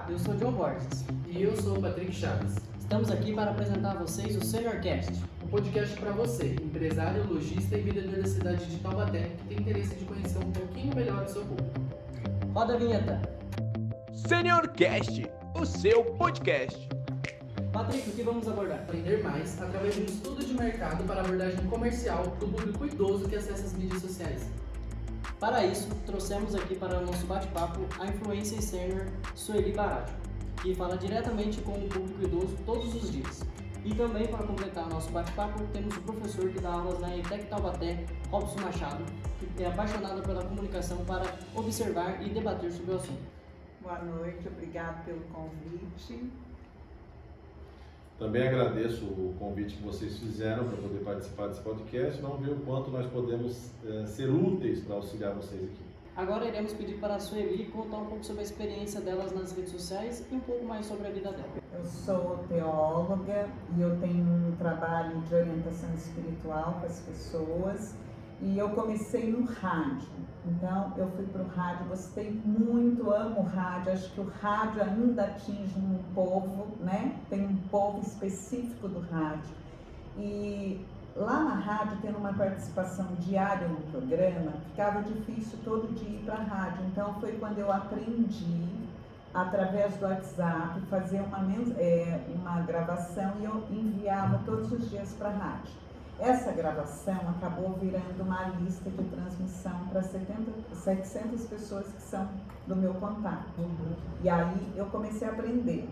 Olá, eu sou John Borges. E eu sou o Patrick Chaves. Estamos aqui para apresentar a vocês o SeniorCast. Um podcast para você, empresário, lojista e vendedor da cidade de Taubaté, que tem interesse de conhecer um pouquinho melhor o seu público. Roda a vinheta. SeniorCast, o seu podcast. Patrick, o que vamos abordar? Aprender mais através de um estudo de mercado para abordagem comercial do público idoso que acessa as mídias sociais. Para isso, trouxemos aqui para o nosso bate-papo a influencer sênior Sueli Baracho, que fala diretamente com o público idoso todos os dias. E também, para completar nosso bate-papo, temos o professor que dá aulas na ETEC Taubaté, Robson Machado, que é apaixonado pela comunicação para observar e debater sobre o assunto. Boa noite, obrigado pelo convite. Também agradeço o convite que vocês fizeram para poder participar desse podcast. Não ver o quanto nós podemos ser úteis para auxiliar vocês aqui. Agora iremos pedir para a Sueli contar um pouco sobre a experiência delas nas redes sociais e um pouco mais sobre a vida dela. Eu sou teóloga e eu tenho um trabalho de orientação espiritual com as pessoas e eu comecei no rádio. Então eu fui para o rádio, gostei muito, amo o rádio, acho que o rádio ainda atinge um povo, né? Tem um povo específico do rádio. E lá na rádio, tendo uma participação diária no programa, ficava difícil todo dia ir para a rádio. Então foi quando eu aprendi, através do WhatsApp, fazer uma gravação e eu enviava todos os dias para a rádio. Essa gravação acabou virando uma lista de transmissão para 700 pessoas que são do meu contato. E aí eu comecei a aprender.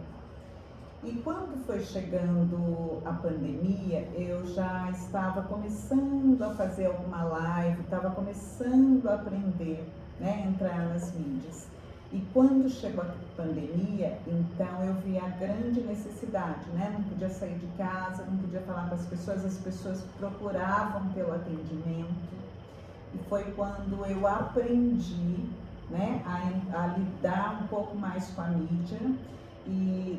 E quando foi chegando a pandemia, eu já estava começando a fazer alguma live, estava começando a aprender, né, entrar nas mídias. E quando chegou a pandemia, então eu vi a grande necessidade, né? Não podia sair de casa, não podia falar com as pessoas procuravam pelo atendimento. E foi quando eu aprendi, né, a lidar um pouco mais com a mídia e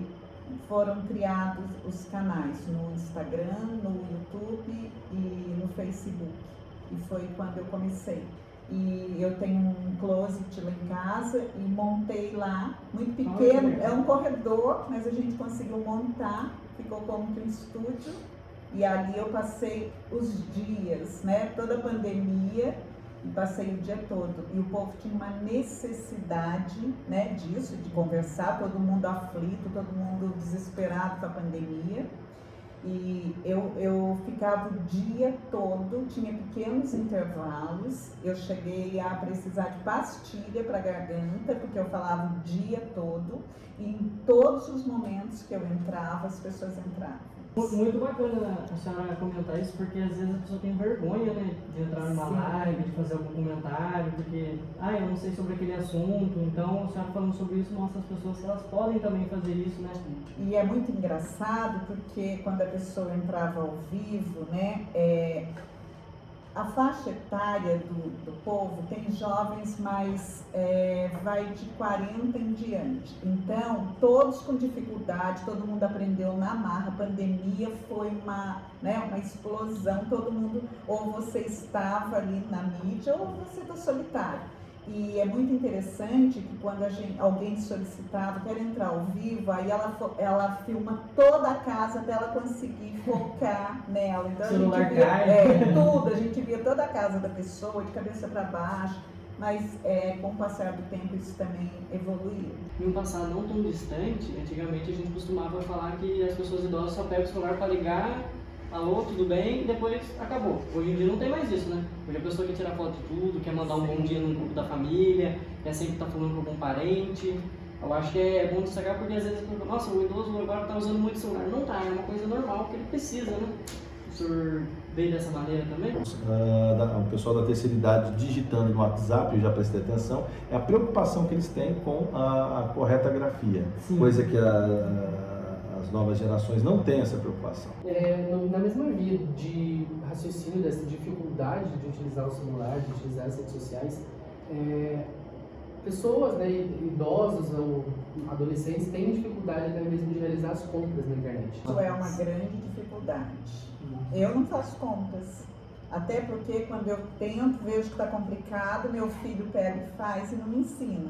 foram criados os canais no Instagram, no YouTube e no Facebook. E foi quando eu comecei. E eu tenho um closet lá em casa e montei lá, muito pequeno, é um corredor, mas a gente conseguiu montar, ficou como um estúdio. E ali eu passei os dias, né, toda a pandemia, e passei o dia todo. E o povo tinha uma necessidade, né, disso, de conversar, todo mundo aflito, todo mundo desesperado com a pandemia. E eu ficava o dia todo, tinha pequenos intervalos, eu cheguei a precisar de pastilha para garganta, porque eu falava o dia todo, e em todos os momentos que eu entrava, as pessoas entravam. Muito bacana a senhora comentar isso, porque às vezes a pessoa tem vergonha, né, de entrar numa live, de fazer algum comentário, porque, eu não sei sobre aquele assunto, então a senhora falando sobre isso mostra às pessoas que elas podem também fazer isso, né? E é muito engraçado, porque quando a pessoa entrava ao vivo, né, a faixa etária do povo tem jovens, mas vai de 40 em diante. Então, todos com dificuldade, todo mundo aprendeu na marra. A pandemia foi uma explosão, todo mundo, ou você estava ali na mídia, ou você está solitário. E é muito interessante que quando alguém solicitava, quer entrar ao vivo, aí ela filma toda a casa até ela conseguir focar nela. Então a gente via toda a casa da pessoa, de cabeça para baixo, mas com o passar do tempo isso também evoluiu. Em um passado não tão distante, antigamente a gente costumava falar que as pessoas idosas só pegam o celular para ligar, alô, tudo bem, e depois acabou. Hoje em dia não tem mais isso, né? Hoje a pessoa quer tirar foto de tudo, quer mandar um bom dia no grupo da família, quer sempre estar falando com algum parente. Eu acho que é bom destacar porque às vezes a pessoa fala, nossa, o idoso agora está usando muito celular. Não tá, é uma coisa normal que ele precisa, né? O senhor veio dessa maneira também? O pessoal da terceira idade digitando no WhatsApp, eu já prestei atenção, é a preocupação que eles têm com a correta grafia. Sim. Coisa que as novas gerações não têm essa preocupação. Na mesma via de raciocínio dessa dificuldade de utilizar o celular, de utilizar as redes sociais, pessoas, né, idosos ou adolescentes têm dificuldade até mesmo de realizar as compras na internet. Isso é uma grande dificuldade. Eu não faço compras. Até porque quando eu tento, vejo que está complicado, meu filho pega e faz e não me ensina.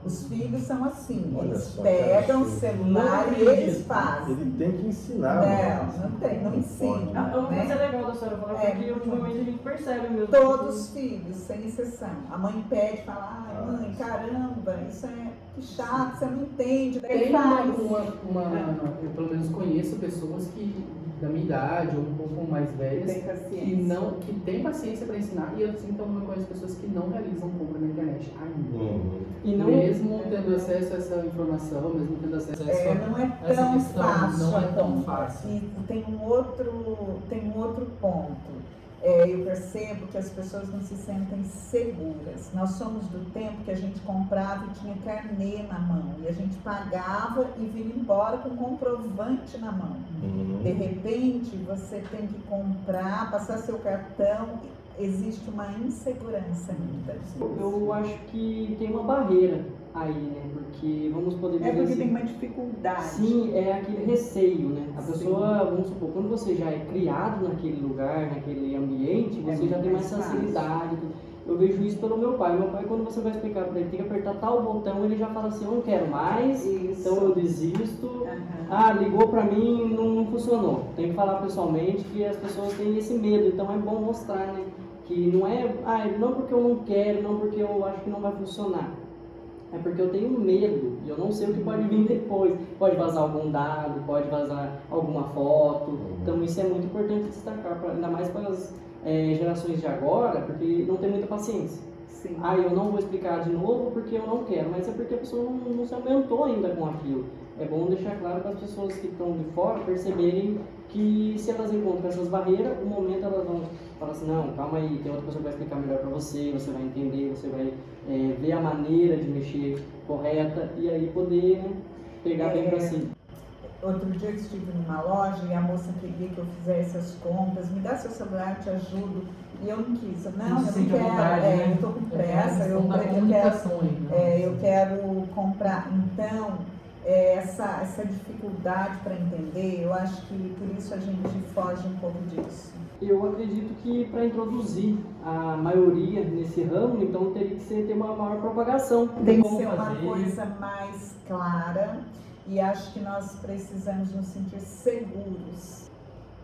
Os filhos são assim, Olha eles só, pegam o cara, celular e não eles acredito. fazem. Ele tem que ensinar. Não tem, não ensina. É uma né? coisa legal da senhora falar, porque ultimamente a gente percebe mesmo. Todos os filhos, sem exceção. A mãe pede, fala, ai mãe, Ah. caramba, isso é que chato, você não entende. Daí Tem faz. eu pelo menos conheço pessoas que da minha idade ou um pouco mais velhas Tem paciência. que tem paciência para ensinar, e eu assim também conheço pessoas que não realizam compra na internet ainda. E não, Mesmo tendo acesso a essa informação, mesmo tendo acesso a essa, Não é essa tão questão, fácil. não é tão ainda. fácil. E tem um outro ponto. Eu percebo que as pessoas não se sentem seguras. Nós somos do tempo que a gente comprava e tinha carnê na mão. E a gente pagava e vinha embora com comprovante na mão. De repente, você tem que comprar, passar seu cartão. Existe uma insegurança ainda. eu acho que tem uma barreira aí, né? Porque vamos poder dizer porque assim, tem uma dificuldade. sim, é aquele receio, né? A Sim. pessoa, vamos supor, quando você já é criado naquele lugar, naquele ambiente, você muito já tem mais mais fácil. facilidade. Eu vejo isso pelo meu pai. Meu pai, quando você vai explicar para ele, tem que apertar tal botão, ele já fala assim, eu não quero mais, Isso. então eu desisto. Aham. Ah, ligou para mim, não funcionou. Tem que falar pessoalmente que as pessoas têm esse medo, então é bom mostrar, né? Que não é, não porque eu não quero, não porque eu acho que não vai funcionar. É porque eu tenho medo e eu não sei o que pode vir depois. Pode vazar algum dado, pode vazar alguma foto. Então isso é muito importante destacar, ainda mais para as gerações de agora, porque não tem muita paciência. Sim. Eu não vou explicar de novo porque eu não quero, mas é porque a pessoa não se aumentou ainda com aquilo. É bom deixar claro para as pessoas que estão de fora perceberem que se elas encontram essas barreiras, no momento elas vão falar assim, não, calma aí, tem outra pessoa que vai explicar melhor para você, você vai entender, você vai ver a maneira de mexer correta e aí poder, né, pegar bem para si. Outro dia eu estive numa loja e a moça queria que eu fizesse as compras, me dá seu celular, te ajudo. E eu não quis, eu não quero, eu tô com pressa, eu quero comprar. Então, essa dificuldade para entender, eu acho que por isso a gente foge um pouco disso. Eu acredito que para introduzir a maioria nesse ramo, então teria que ter uma maior propagação. Tem que ser uma coisa mais clara e acho que nós precisamos nos sentir seguros.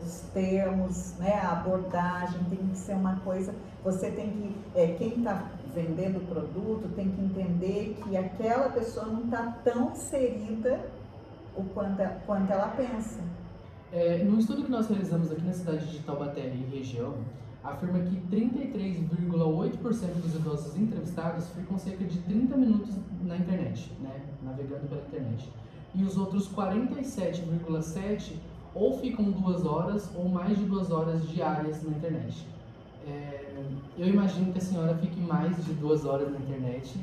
Os termos, né, a abordagem tem que ser uma coisa, você tem que, quem está vendendo o produto tem que entender que aquela pessoa não está tão inserida o quanto ela pensa. No estudo que nós realizamos aqui na cidade de Taubaté e região, afirma que 33,8% dos idosos entrevistados ficam cerca de 30 minutos na internet, né, navegando pela internet. E os outros 47,7% ou ficam 2 horas ou mais de 2 horas diárias na internet. Eu imagino que a senhora fique mais de 2 horas na internet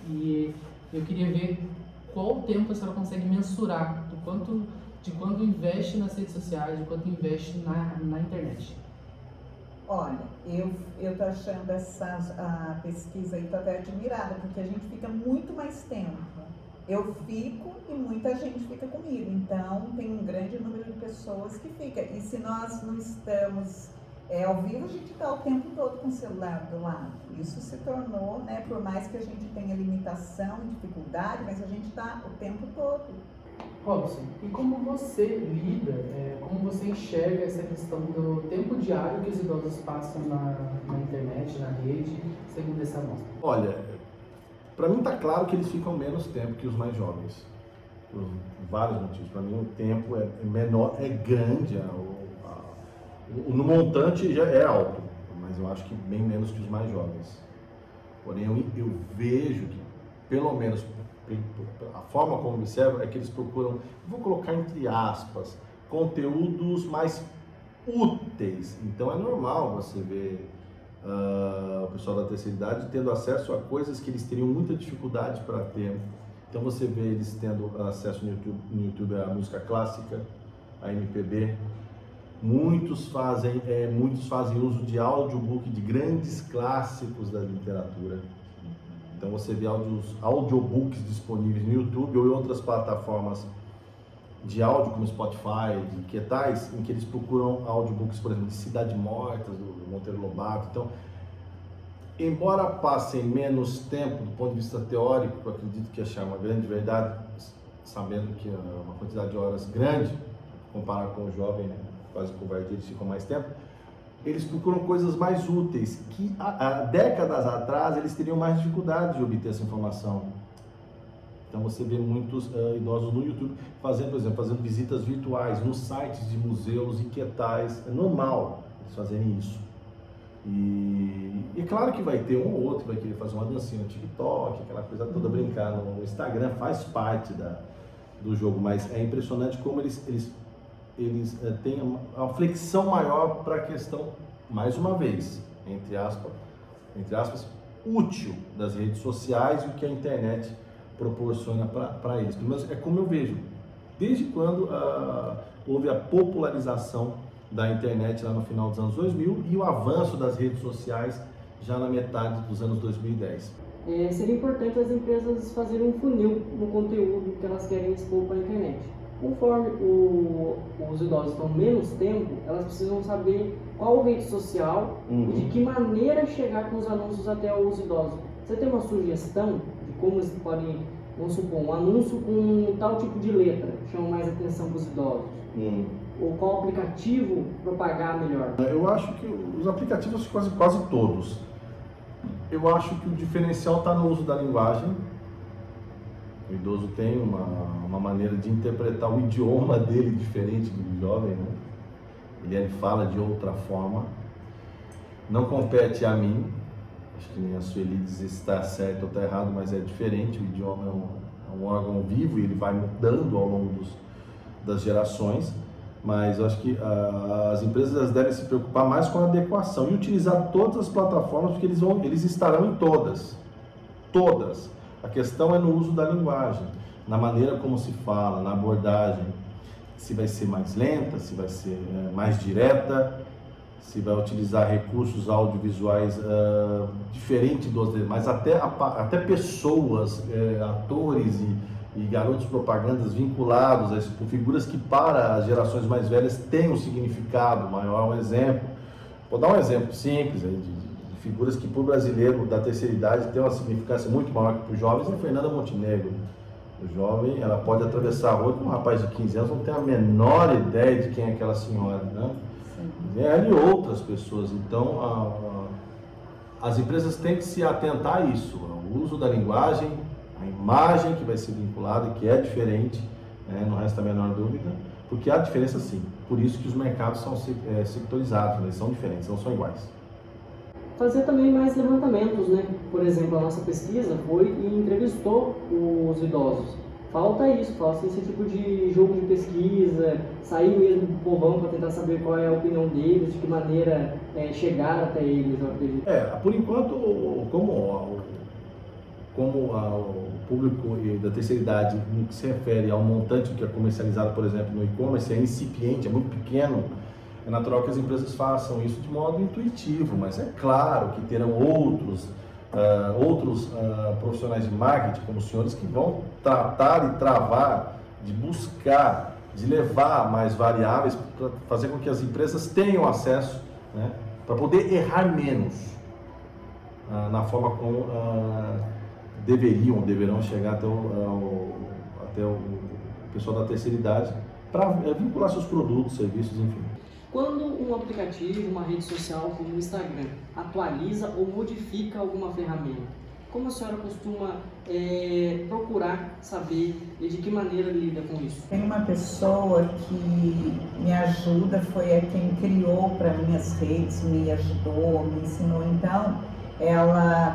e eu queria ver qual o tempo a senhora consegue mensurar de quanto investe nas redes sociais, de quanto investe na internet. Olha, eu tô achando a pesquisa aí, tô até admirada, porque a gente fica muito mais tempo. Eu fico e muita gente fica comigo, então tem um grande número de pessoas que fica. E se nós não estamos ao vivo, a gente está o tempo todo com o celular do lado. Isso se tornou, né, por mais que a gente tenha limitação e dificuldade, mas a gente está o tempo todo. Robson, e como você lida, como você enxerga essa questão do tempo diário que os idosos passam na internet, na rede, segundo essa amostra? Olha, para mim está claro que eles ficam menos tempo que os mais jovens, por vários motivos. Para mim o tempo é menor, é grande, no montante já é alto, mas eu acho que bem menos que os mais jovens. Porém eu vejo que, pelo menos a forma como observo, é que eles procuram, vou colocar entre aspas, conteúdos mais úteis. Então é normal você ver o pessoal da terceira idade tendo acesso a coisas que eles teriam muita dificuldade para ter. Então você vê eles tendo acesso no YouTube à música clássica, a MPB. Muitos fazem uso de audiobook de grandes clássicos da literatura. Então você vê audiobooks disponíveis no YouTube ou em outras plataformas de áudio como Spotify, de que tais, em que eles procuram audiobooks, por exemplo, de Cidade Morta, do Monteiro Lobato. Então, embora passem menos tempo do ponto de vista teórico, eu acredito que achar uma grande verdade, sabendo que é uma quantidade de horas grande, comparado com o jovem, né, quase covardia, eles ficam mais tempo, eles procuram coisas mais úteis, que há décadas atrás eles teriam mais dificuldade de obter essa informação. Então você vê muitos idosos no YouTube fazendo, por exemplo, fazendo visitas virtuais nos sites de museus e que tais. É normal eles fazerem isso. E é claro que vai ter um ou outro que vai querer fazer uma dancinha no TikTok, aquela coisa toda, brincar no Instagram, faz parte do jogo, mas é impressionante como eles têm uma flexão maior para a questão, mais uma vez, entre aspas, útil das redes sociais e o que a internet proporciona para eles. Pelo menos é como eu vejo. Desde quando houve a popularização da internet lá no final dos anos 2000 e o avanço das redes sociais já na metade dos anos 2010. Seria importante as empresas fazerem um funil no conteúdo que elas querem expor para a internet. Conforme os idosos estão menos tempo, elas precisam saber qual rede social e de que maneira chegar com os anúncios até os idosos. Você tem uma sugestão de como eles podem, vamos supor, um anúncio com tal tipo de letra chama mais atenção para os idosos? Ou qual aplicativo propagar melhor? Eu acho que os aplicativos quase todos. Eu acho que o diferencial está no uso da linguagem. O idoso tem uma maneira de interpretar o idioma dele diferente do jovem, né? Ele fala de outra forma. Não compete a mim. Acho que nem a Sueli diz se está certo ou está errado, mas é diferente. O idioma é um órgão vivo e ele vai mudando ao longo das gerações. Mas eu acho que as empresas devem se preocupar mais com a adequação e utilizar todas as plataformas, porque eles estarão em todas. Todas. A questão é no uso da linguagem, na maneira como se fala, na abordagem. Se vai ser mais lenta, se vai ser mais direta, se vai utilizar recursos audiovisuais diferentes dos demais, até pessoas, atores e garotos propagandas vinculados a isso, por figuras que para as gerações mais velhas têm um significado maior. Um exemplo, vou dar um exemplo simples aí, de figuras que para o brasileiro da terceira idade tem uma significância muito maior que para os jovens. É Fernanda Montenegro. O jovem, ela pode atravessar a rua com um rapaz de 15 anos, não tem a menor ideia de quem é aquela senhora, né? Ela e outras pessoas. Então as empresas têm que se atentar a isso, ao uso da linguagem, a imagem que vai ser vinculada, que é diferente, né? Não resta a menor dúvida, porque há diferença sim. Por isso que os mercados são sectorizados, eles são diferentes, não são iguais. Fazer também mais levantamentos, né? Por exemplo, a nossa pesquisa foi e entrevistou os idosos. Falta isso, falta esse tipo de jogo de pesquisa, sair mesmo do povão para tentar saber qual é a opinião deles, de que maneira chegar até eles, eu acredito. Por enquanto, como o público da terceira idade, no que se refere ao montante que é comercializado, por exemplo, no e-commerce, é incipiente, é muito pequeno, é natural que as empresas façam isso de modo intuitivo, mas é claro que terão outros profissionais de marketing, como os senhores, que vão tratar e travar, de buscar, de levar mais variáveis para fazer com que as empresas tenham acesso, né, para poder errar menos na forma como deverão chegar até o pessoal da terceira idade para vincular seus produtos, serviços, enfim. Quando um aplicativo, uma rede social como o Instagram atualiza ou modifica alguma ferramenta, como a senhora costuma procurar saber e de que maneira lida com isso? Tem uma pessoa que me ajuda, foi a quem criou para mim as redes, me ajudou, me ensinou. Então,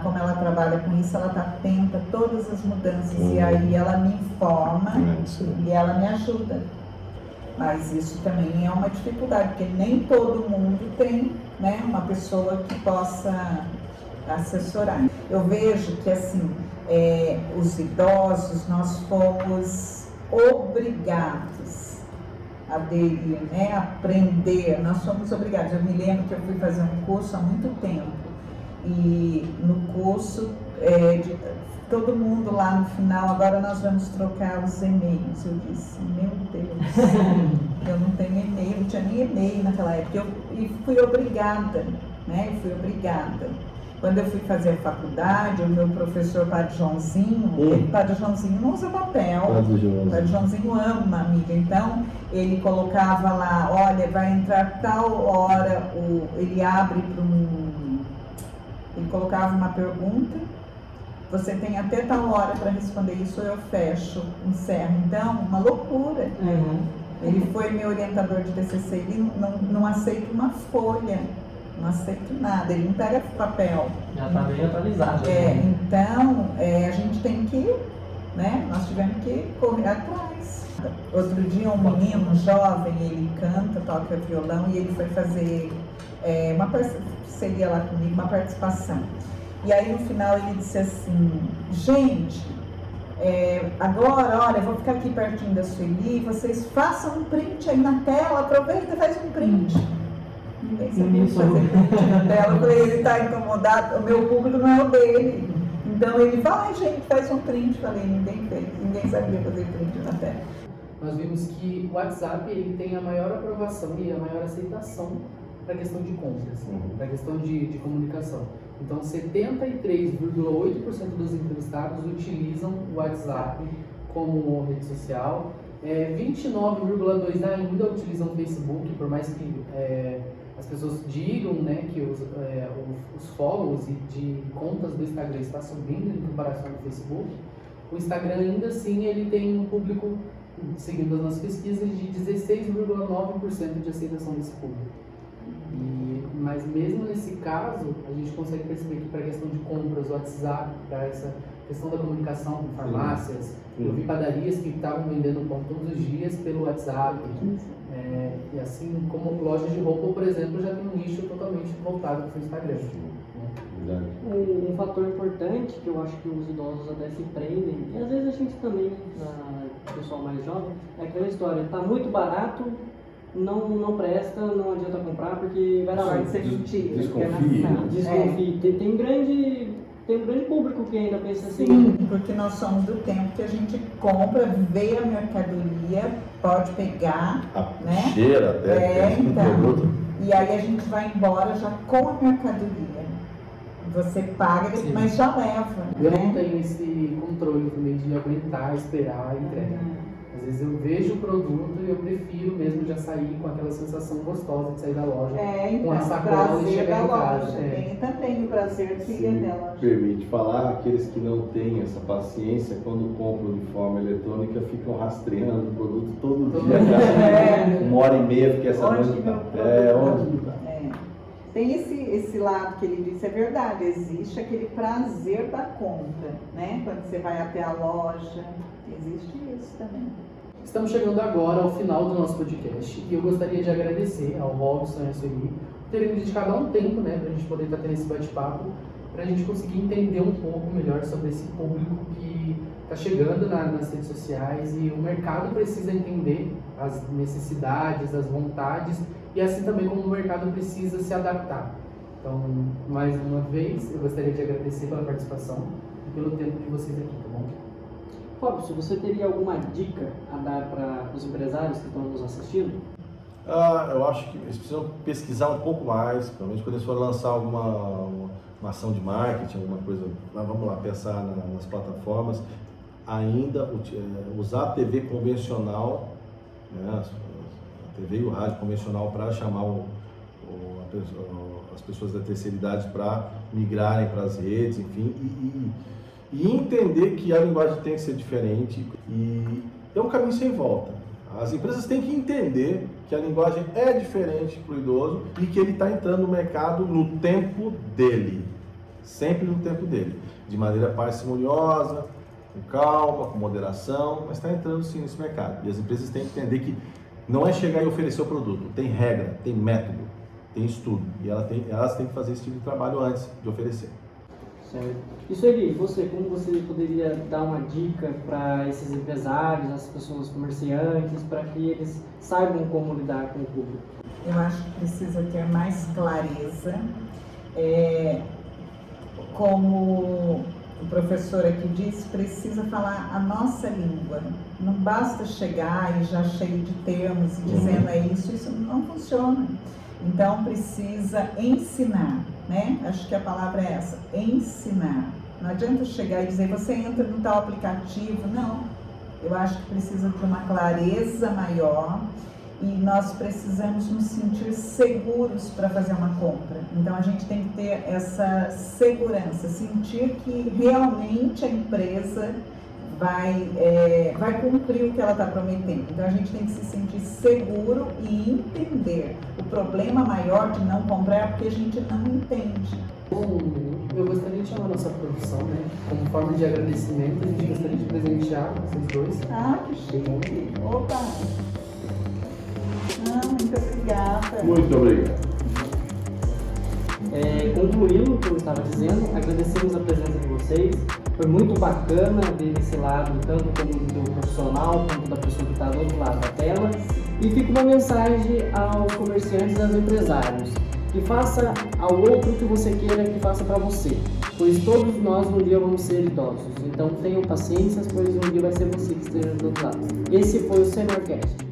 como ela trabalha com isso, ela está atenta a todas as mudanças e aí ela me informa e ela me ajuda. Mas isso também é uma dificuldade, porque nem todo mundo tem, né, uma pessoa que possa assessorar. Eu vejo que assim, os idosos, nós fomos obrigados a aderir, né, a aprender, nós fomos obrigados. Eu me lembro que eu fui fazer um curso há muito tempo e no curso todo mundo lá no final, agora nós vamos trocar os e-mails. Eu disse, meu Deus, eu não tenho e-mail, não tinha nem e-mail naquela época. E fui obrigada, né? Fui obrigada. Quando eu fui fazer a faculdade, o meu professor Padre Joãozinho, Padre Joãozinho não usa papel, Padre Joãozinho ama a mídia, então ele colocava lá, olha, vai entrar tal hora, ele abre para ele colocava uma pergunta, você tem até tal hora para responder isso, eu fecho, encerro. Então, uma loucura. Ele foi meu orientador de TCC, ele não aceita uma folha. Não aceito nada, ele não pega papel. Já está bem atualizado. Então, a gente tem que, né, nós tivemos que correr atrás. Outro dia um menino jovem, ele canta, toca violão e ele foi fazer uma parceria lá comigo, uma participação. E aí no final ele disse assim, gente, agora, olha, eu vou ficar aqui pertinho da Sueli, vocês façam um print aí na tela, aproveita e faz um print. Ninguém sabia fazer print na tela, eu falei, ele está incomodado, o meu público não é o dele. Então ele fala, ai gente, faz um print. Falei, ninguém fez, ninguém sabia fazer print na tela. Nós vimos que o WhatsApp ele tem a maior aprovação e a maior aceitação para a questão de compras, para a questão de comunicação. Então 73,8% dos entrevistados utilizam o WhatsApp como rede social, 29,2% ainda utilizam o Facebook, por mais que as pessoas digam, né, que os follows de contas do Instagram está subindo em comparação ao Facebook. O Instagram ainda assim ele tem um público, seguindo as nossas pesquisas, de 16,9% de aceitação desse público. Mas mesmo nesse caso, a gente consegue perceber que para a questão de compras, o WhatsApp, para essa questão da comunicação com farmácias, eu vi padarias que estavam vendendo pão todos os dias pelo WhatsApp. E assim como lojas de roupa, por exemplo, já tem um nicho totalmente voltado para o Instagram. Um fator importante que eu acho que os idosos até se prendem, e às vezes a gente também, o pessoal mais jovem, é aquela história, tá muito barato, não presta, não adianta comprar porque vai dar hora de ser mentira. Desconfie. Tem um grande público que ainda pensa assim. Sim, porque nós somos do tempo que a gente compra, vê a mercadoria, pode pegar, né? Cheira até. Então, e aí a gente vai embora já com a mercadoria. Você paga, mas já leva. Eu não tenho esse controle também de aguentar, esperar e entregar. Às vezes eu vejo o produto e eu prefiro mesmo já sair com aquela sensação gostosa de sair da loja, com a sacola e chegar em casa. Tem também o prazer de ir dela. Permite falar, aqueles que não têm essa paciência, quando compram de forma eletrônica, ficam rastreando o produto todo dia. Uma hora e meia, porque essa noite de papel. Tem esse lado que ele disse, é verdade, existe aquele prazer da compra, né? Quando você vai até a loja, existe isso também. Estamos chegando agora ao final do nosso podcast e eu gostaria de agradecer ao Robson e à Sueli por terem dedicado um tempo, né, para a gente poder estar tendo esse bate-papo, para a gente conseguir entender um pouco melhor sobre esse público que está chegando nas redes sociais e o mercado precisa entender as necessidades, as vontades e assim também como o mercado precisa se adaptar. Então, mais uma vez, eu gostaria de agradecer pela participação e pelo tempo de vocês aqui, tá bom? Robson, você teria alguma dica a dar para os empresários que estão nos assistindo? Eu acho que eles precisam pesquisar um pouco mais, pelo menos quando eles forem lançar uma ação de marketing, alguma coisa, vamos lá, pensar nas plataformas, ainda usar a TV convencional, né, a TV e o rádio convencional para chamar as pessoas da terceira idade para migrarem para as redes, enfim, e entender que a linguagem tem que ser diferente e é um caminho sem volta. As empresas têm que entender que a linguagem é diferente para o idoso e que ele está entrando no mercado no tempo dele, sempre no tempo dele, de maneira parcimoniosa, com calma, com moderação, mas está entrando sim nesse mercado. E as empresas têm que entender que não é chegar e oferecer o produto, tem regra, tem método, tem estudo, e elas têm que fazer esse tipo de trabalho antes de oferecer. Certo. E Sueli, como você poderia dar uma dica para esses empresários, as pessoas comerciantes, para que eles saibam como lidar com o público? Eu acho que precisa ter mais clareza, como o professor aqui disse, precisa falar a nossa língua. Não basta chegar e já cheio de termos e dizendo isso não funciona. Então precisa ensinar. né? Acho que a palavra é essa, ensinar. Não adianta chegar e dizer, você entra no tal aplicativo, não. Eu acho que precisa de uma clareza maior e nós precisamos nos sentir seguros para fazer uma compra. Então a gente tem que ter essa segurança, sentir que realmente a empresa vai cumprir o que ela está prometendo. Então a gente tem que se sentir seguro e entender. O problema maior de não comprar é porque a gente não entende. Bom, eu gostaria de chamar a nossa produção, né? Como forma de agradecimento, a gente gostaria de presentear vocês dois. Ah, que chique! Opa! Muito obrigada. Muito obrigado. Concluindo o que eu estava dizendo, agradecemos a presença de vocês. Foi muito bacana ver esse lado, tanto como do profissional, quanto da pessoa que está do outro lado da tela. E fica uma mensagem aos comerciantes e aos empresários. Que faça ao outro o que você queira que faça para você. Pois todos nós um dia vamos ser idosos. Então tenham paciência, pois um dia vai ser você que esteja do outro lado. Esse foi o SeniorCast.